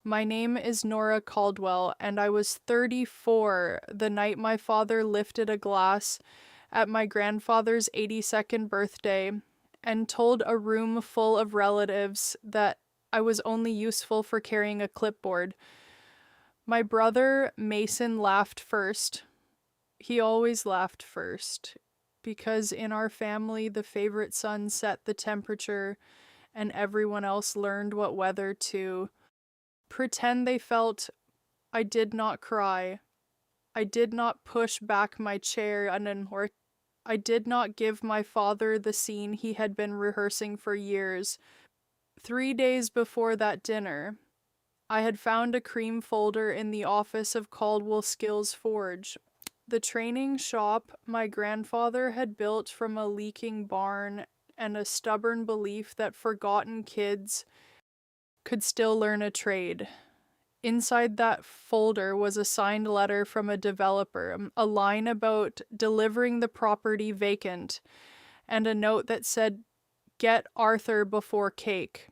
My name is Nora Caldwell, and I was 34 the night my father lifted a glass at my grandfather's 82nd birthday and told a room full of relatives that I was only useful for carrying a clipboard. My brother Mason laughed first. He always laughed first, because in our family the favorite son set the temperature and everyone else learned what weather to pretend they felt. I did not cry. I did not push back my chair unenhort. I did not give my father the scene he had been rehearsing for years. 3 days before that dinner, I had found a cream folder in the office of Caldwell Skills Forge, the training shop my grandfather had built from a leaking barn and a stubborn belief that forgotten kids could still learn a trade. Inside that folder was a signed letter from a developer, a line about delivering the property vacant, and a note that said, "Get Arthur before cake."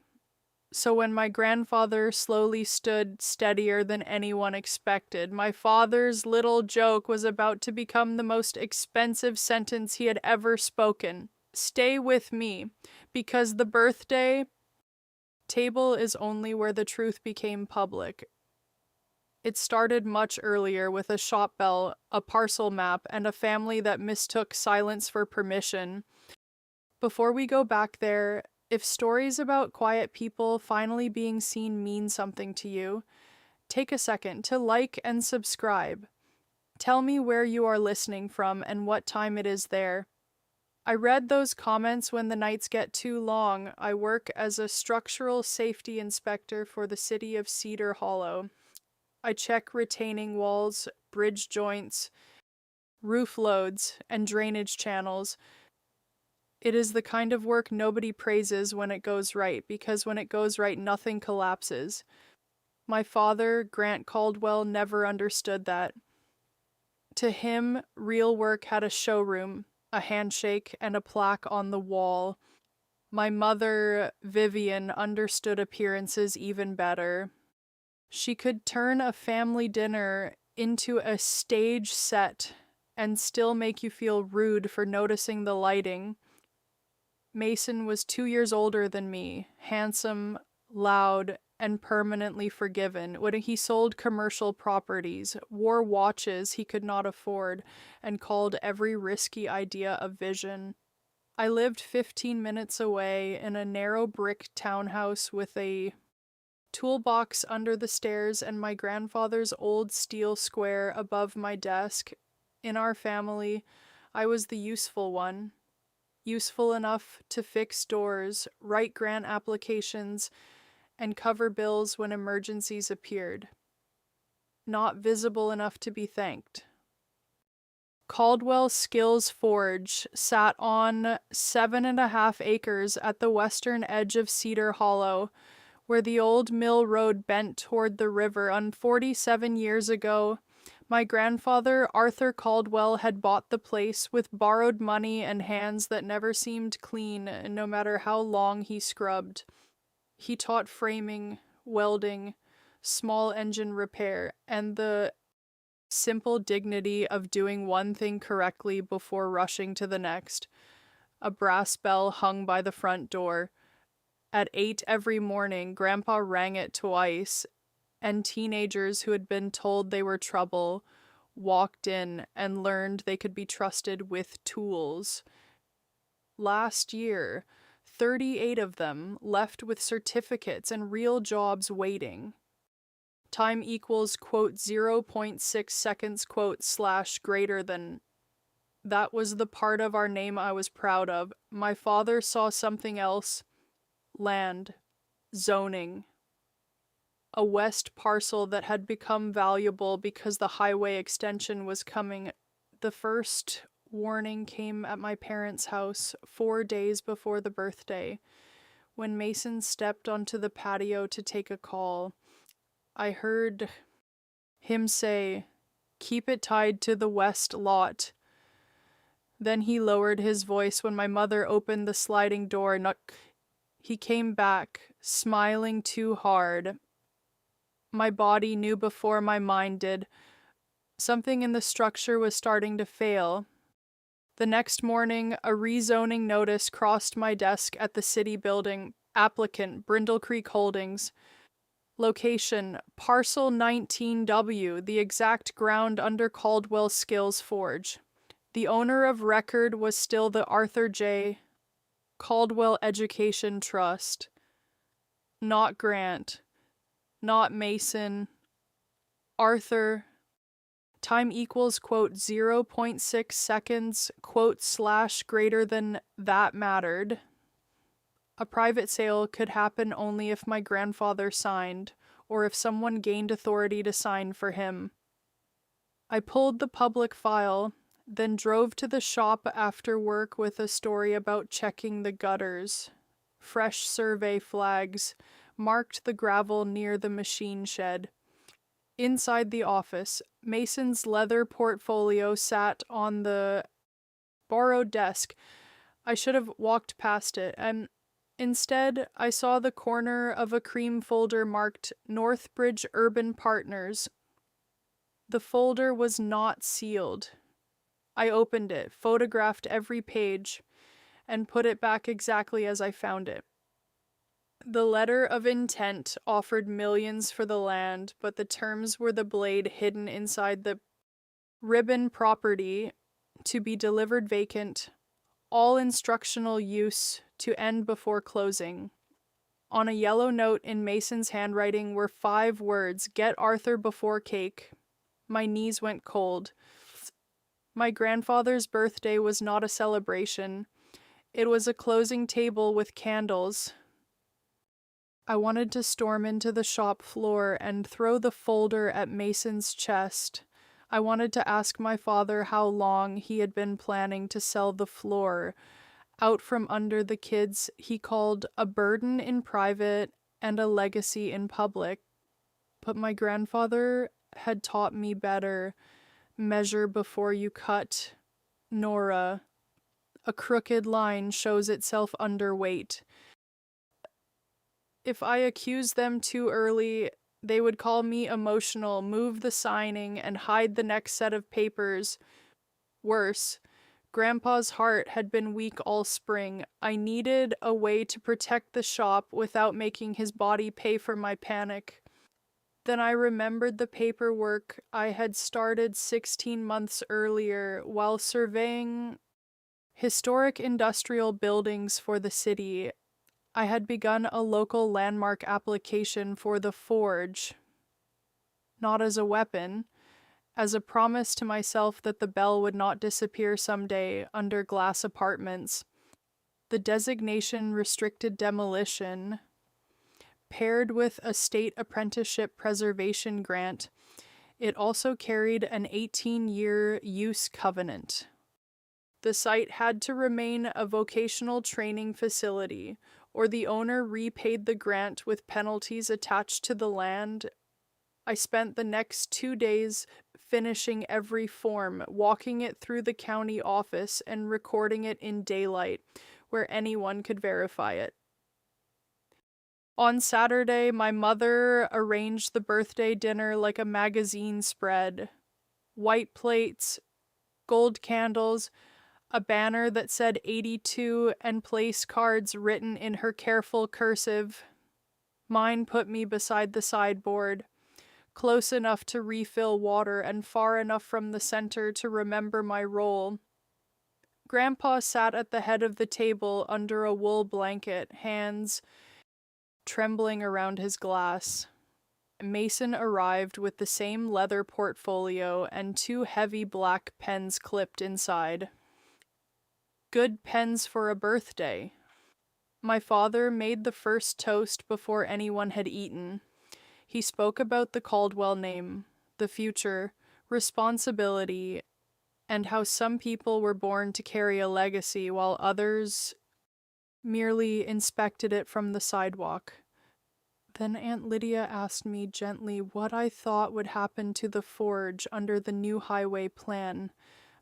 So when my grandfather slowly stood steadier than anyone expected, my father's little joke was about to become the most expensive sentence he had ever spoken. "Stay with me, because the birthday table is only where the truth became public." It started much earlier with a shop bell, a parcel map, and a family that mistook silence for permission. Before we go back there, if stories about quiet people finally being seen mean something to you, take a second to like and subscribe. Tell me where you are listening from and what time it is there. I read those comments when the nights get too long. I work as a structural safety inspector for the city of Cedar Hollow. I check retaining walls, bridge joints, roof loads, and drainage channels. It is the kind of work nobody praises when it goes right, because when it goes right, nothing collapses. My father, Grant Caldwell, never understood that. To him, real work had a showroom, a handshake, and a plaque on the wall. My mother, Vivian, understood appearances even better. She could turn a family dinner into a stage set and still make you feel rude for noticing the lighting. Mason was 2 years older than me, handsome, loud, and permanently forgiven. When he sold commercial properties, wore watches he could not afford, and called every risky idea a vision. I lived 15 minutes away in a narrow brick townhouse with a toolbox under the stairs and my grandfather's old steel square above my desk. In our family, I was the useful one. Useful enough to fix doors, write grant applications, and cover bills when emergencies appeared. Not visible enough to be thanked. Caldwell Skills Forge sat on 7.5 acres at the western edge of Cedar Hollow, where the old mill road bent toward the river. 47 years ago, my grandfather, Arthur Caldwell, had bought the place with borrowed money and hands that never seemed clean, no matter how long he scrubbed. He taught framing, welding, small engine repair, and the simple dignity of doing one thing correctly before rushing to the next. A brass bell hung by the front door. At 8 every morning, Grandpa rang it twice, and teenagers who had been told they were trouble walked in and learned they could be trusted with tools. Last year, 38 of them left with certificates and real jobs waiting. Time equals, quote, 0.6 seconds, quote, slash greater than. That was the part of our name I was proud of. My father saw something else. Land. Zoning. A west parcel that had become valuable because the highway extension was coming. The first warning came at my parents' house 4 days before the birthday, when Mason stepped onto the patio to take a call. I heard him say, "Keep it tied to the west lot." Then he lowered his voice when my mother opened the sliding door. He came back, smiling too hard. My body knew before my mind did. Something in the structure was starting to fail. The next morning, a rezoning notice crossed my desk at the city building. Applicant, Brindle Creek Holdings. Location, Parcel 19W, the exact ground under Caldwell Skills Forge. The owner of record was still the Arthur J. Caldwell Education Trust. Not Grant. Not Mason. Arthur. Time equals, quote, 0.6 seconds, quote, slash greater than that mattered. A private sale could happen only if my grandfather signed, or if someone gained authority to sign for him. I pulled the public file, then drove to the shop after work with a story about checking the gutters. Fresh survey flags marked the gravel near the machine shed. Inside the office, Mason's leather portfolio sat on the borrowed desk. I should have walked past it, and instead I saw the corner of a cream folder marked Northbridge Urban Partners. The folder was not sealed. I opened it, photographed every page, and put it back exactly as I found it. The letter of intent offered millions for the land, but the terms were the blade hidden inside the ribbon property to be delivered vacant, all instructional use to end before closing. On a yellow note in Mason's handwriting were 5 words, "Get Arthur before cake." My knees went cold. My grandfather's birthday was not a celebration. It was a closing table with candles. I wanted to storm into the shop floor and throw the folder at Mason's chest. I wanted to ask my father how long he had been planning to sell the floor, out from under the kids he called a burden in private and a legacy in public. But my grandfather had taught me better. Measure before you cut. Nora. A crooked line shows itself underweight. If I accused them too early, they would call me emotional, move the signing, and hide the next set of papers. Worse, Grandpa's heart had been weak all spring. I needed a way to protect the shop without making his body pay for my panic. Then I remembered the paperwork I had started 16 months earlier while surveying historic industrial buildings for the city. I had begun a local landmark application for the forge, not as a weapon, as a promise to myself that the bell would not disappear someday under glass apartments. The designation restricted demolition, paired with a state apprenticeship preservation grant. It also carried an 18-year use covenant. The site had to remain a vocational training facility, or the owner repaid the grant with penalties attached to the land. I spent the next 2 days finishing every form, walking it through the county office, and recording it in daylight, where anyone could verify it. On Saturday, my mother arranged the birthday dinner like a magazine spread. White plates, gold candles, a banner that said 82 and place cards written in her careful cursive. Mine put me beside the sideboard, close enough to refill water and far enough from the center to remember my role. Grandpa sat at the head of the table under a wool blanket, hands trembling around his glass. Mason arrived with the same leather portfolio and 2 heavy black pens clipped inside. Good pens for a birthday. My father made the first toast before anyone had eaten. He spoke about the Caldwell name, the future, responsibility, and how some people were born to carry a legacy while others merely inspected it from the sidewalk. Then Aunt Lydia asked me gently what I thought would happen to the forge under the new highway plan.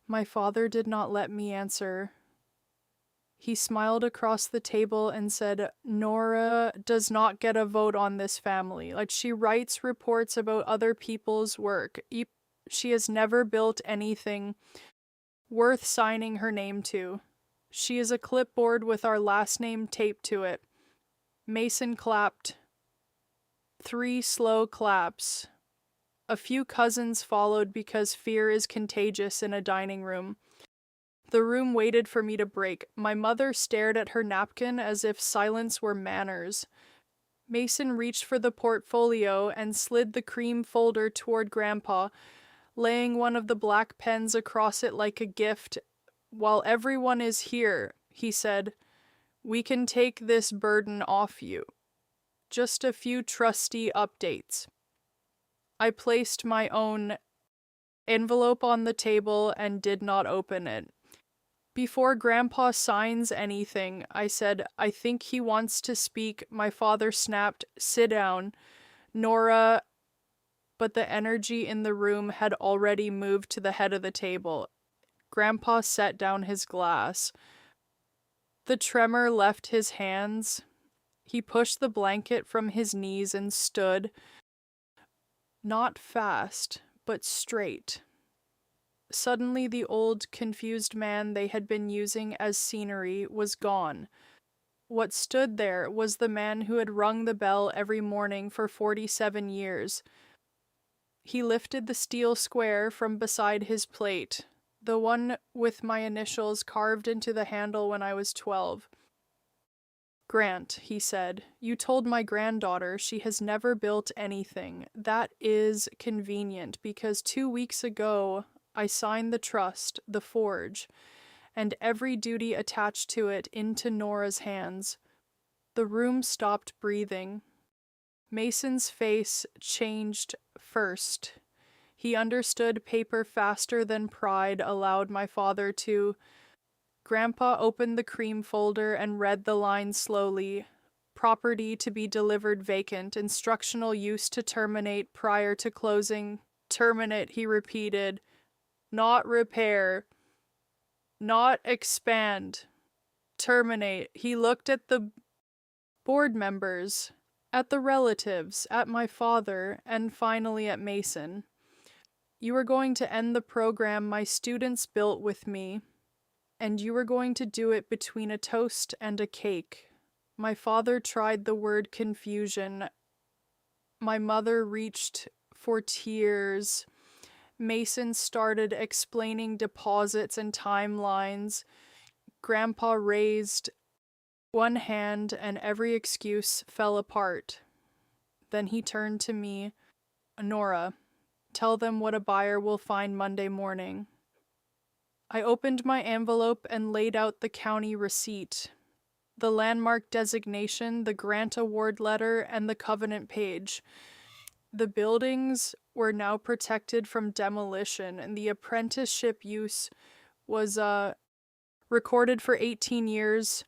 My father did not let me answer. He smiled across the table and said, Nora does not get a vote on this family. Like, she writes reports about other people's work. She has never built anything worth signing her name to. She is a clipboard with our last name taped to it. Mason clapped. 3 slow claps. A few cousins followed because fear is contagious in a dining room. The room waited for me to break. My mother stared at her napkin as if silence were manners. Mason reached for the portfolio and slid the cream folder toward Grandpa, laying one of the black pens across it like a gift. While everyone is here, he said, we can take this burden off you. Just a few trustee updates. I placed my own envelope on the table and did not open it. Before Grandpa signs anything, I said, I think he wants to speak. My father snapped, sit down. Nora, but the energy in the room had already moved to the head of the table. Grandpa set down his glass. The tremor left his hands. He pushed the blanket from his knees and stood, not fast, but straight. Suddenly the old, confused man they had been using as scenery was gone. What stood there was the man who had rung the bell every morning for 47 years. He lifted the steel square from beside his plate, the one with my initials carved into the handle when I was 12. Grant, he said, you told my granddaughter she has never built anything. That is convenient because 2 weeks ago I signed the trust, the forge, and every duty attached to it into Nora's hands. The room stopped breathing. Mason's face changed first. He understood paper faster than pride allowed my father to. Grandpa opened the cream folder and read the line slowly. Property to be delivered vacant, instructional use to terminate prior to closing. Terminate, he repeated. Not repair. Not expand. Terminate. He looked at the board members, at the relatives, at my father, and finally at Mason. You are going to end the program my students built with me, and you are going to do it between a toast and a cake. My father tried the word confusion. My mother reached for tears. Mason started explaining deposits and timelines. Grandpa raised one hand and every excuse fell apart. Then he turned to me. Nora, tell them what a buyer will find Monday morning. I opened my envelope and laid out the county receipt, the landmark designation, the grant award letter, and the covenant page. The buildings were now protected from demolition, and the apprenticeship use was recorded for 18 years.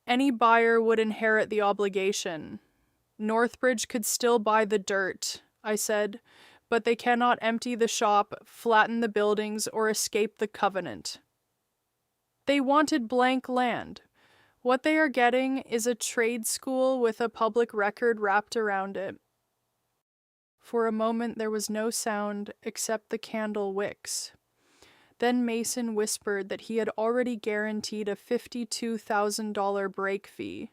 Any buyer would inherit the obligation. Northbridge could still buy the dirt, I said, but they cannot empty the shop, flatten the buildings, or escape the covenant. They wanted blank land. What they are getting is a trade school with a public record wrapped around it. For a moment there was no sound except the candle wicks. Then Mason whispered that he had already guaranteed a $52,000 break fee.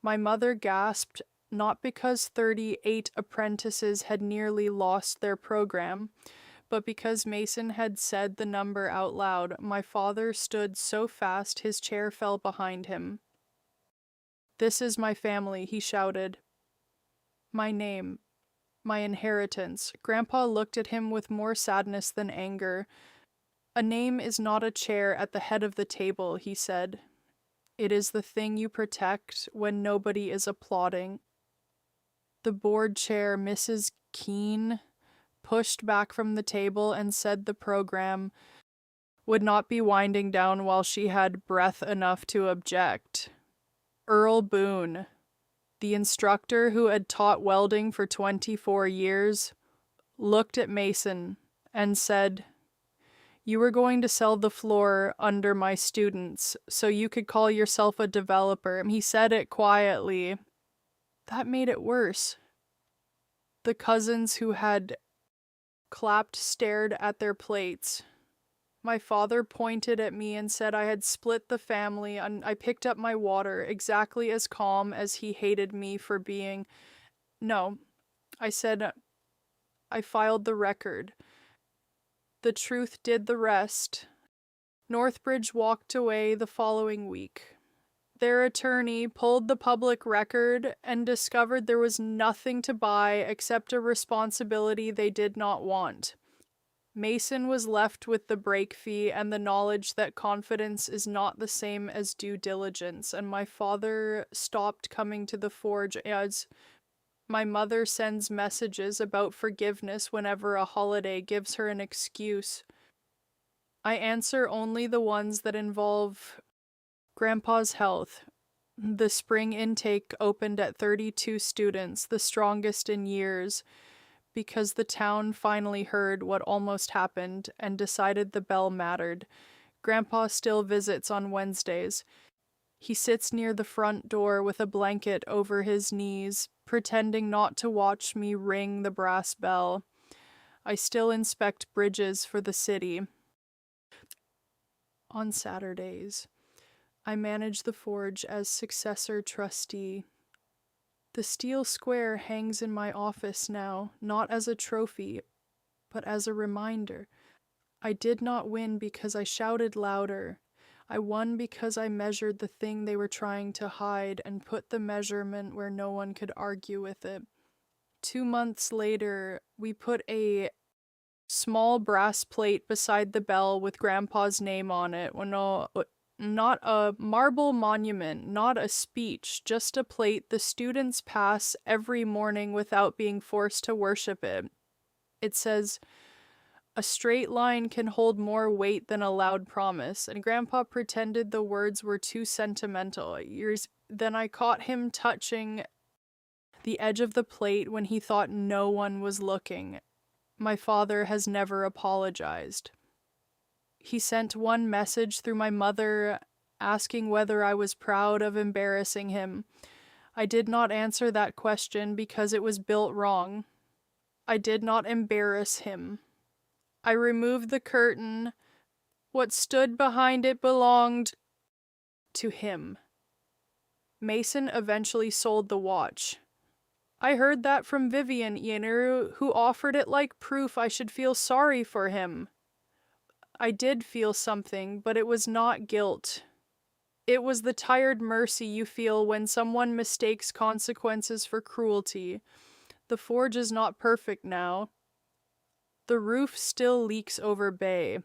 My mother gasped, not because 38 apprentices had nearly lost their program, but because Mason had said the number out loud. My father stood so fast his chair fell behind him. This is my family, he shouted. My name. My inheritance. Grandpa looked at him with more sadness than anger. A name is not a chair at the head of the table, he said. It is the thing you protect when nobody is applauding. The board chair, Mrs. Keene, pushed back from the table and said the program would not be winding down while she had breath enough to object. Earl Boone, the instructor who had taught welding for 24 years, looked at Mason and said, You were going to sell the floor under my students so you could call yourself a developer. He said it quietly. That made it worse. The cousins who had clapped stared at their plates. My father pointed at me and said I had split the family, and I picked up my water, exactly as calm as he hated me for being. No, I said I filed the record. The truth did the rest. Northbridge walked away the following week. Their attorney pulled the public record and discovered there was nothing to buy except a responsibility they did not want. Mason was left with the break fee and the knowledge that confidence is not the same as due diligence, and my father stopped coming to the forge as my mother sends messages about forgiveness whenever a holiday gives her an excuse. I answer only the ones that involve Grandpa's health. The spring intake opened at 32 students, the strongest in years, because the town finally heard what almost happened and decided the bell mattered. Grandpa still visits on Wednesdays. He sits near the front door with a blanket over his knees, pretending not to watch me ring the brass bell. I still inspect bridges for the city. On Saturdays, I manage the forge as successor trustee. The steel square hangs in my office now, not as a trophy, but as a reminder. I did not win because I shouted louder. I won because I measured the thing they were trying to hide and put the measurement where no one could argue with it. 2 months later, we put a small brass plate beside the bell with Grandpa's name on it. Not a marble monument, not a speech, just a plate the students pass every morning without being forced to worship it. It says, "A straight line can hold more weight than a loud promise," and Grandpa pretended the words were too sentimental. Then I caught him touching the edge of the plate when he thought no one was looking. My father has never apologized. He sent one message through my mother asking whether I was proud of embarrassing him. I did not answer that question because it was built wrong. I did not embarrass him. I removed the curtain. What stood behind it belonged to him. Mason eventually sold the watch. I heard that from Vivian Yener, who offered it like proof I should feel sorry for him. I did feel something, but it was not guilt. It was the tired mercy you feel when someone mistakes consequences for cruelty. The forge is not perfect now. The roof still leaks over bay.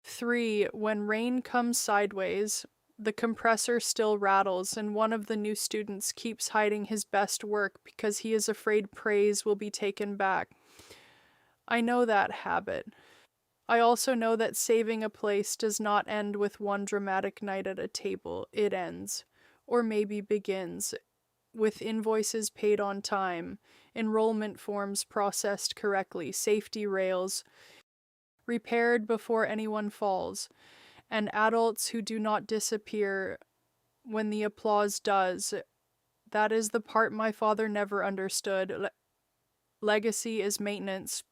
3. When rain comes sideways, the compressor still rattles, and one of the new students keeps hiding his best work because he is afraid praise will be taken back. I know that habit. I also know that saving a place does not end with one dramatic night at a table. It ends, or maybe begins, with invoices paid on time, enrollment forms processed correctly, safety rails repaired before anyone falls, and adults who do not disappear when the applause does. That is the part my father never understood. Legacy is maintenance.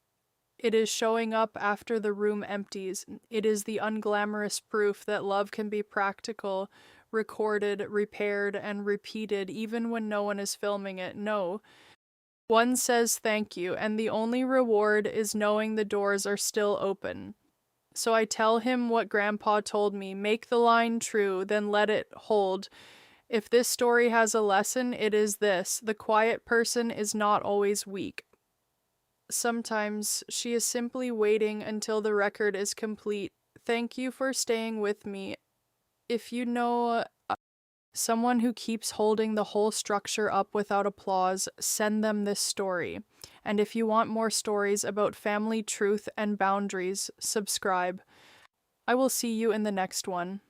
It is showing up after the room empties. It is the unglamorous proof that love can be practical, recorded, repaired, and repeated even when no one is filming it. No. One says thank you, and the only reward is knowing the doors are still open. So I tell him what Grandpa told me, make the line true, then let it hold. If this story has a lesson, it is this: the quiet person is not always weak. Sometimes she is simply waiting until the record is complete. Thank you for staying with me. If you know someone who keeps holding the whole structure up without applause, send them this story. And if you want more stories about family truth and boundaries, subscribe. I will see you in the next one.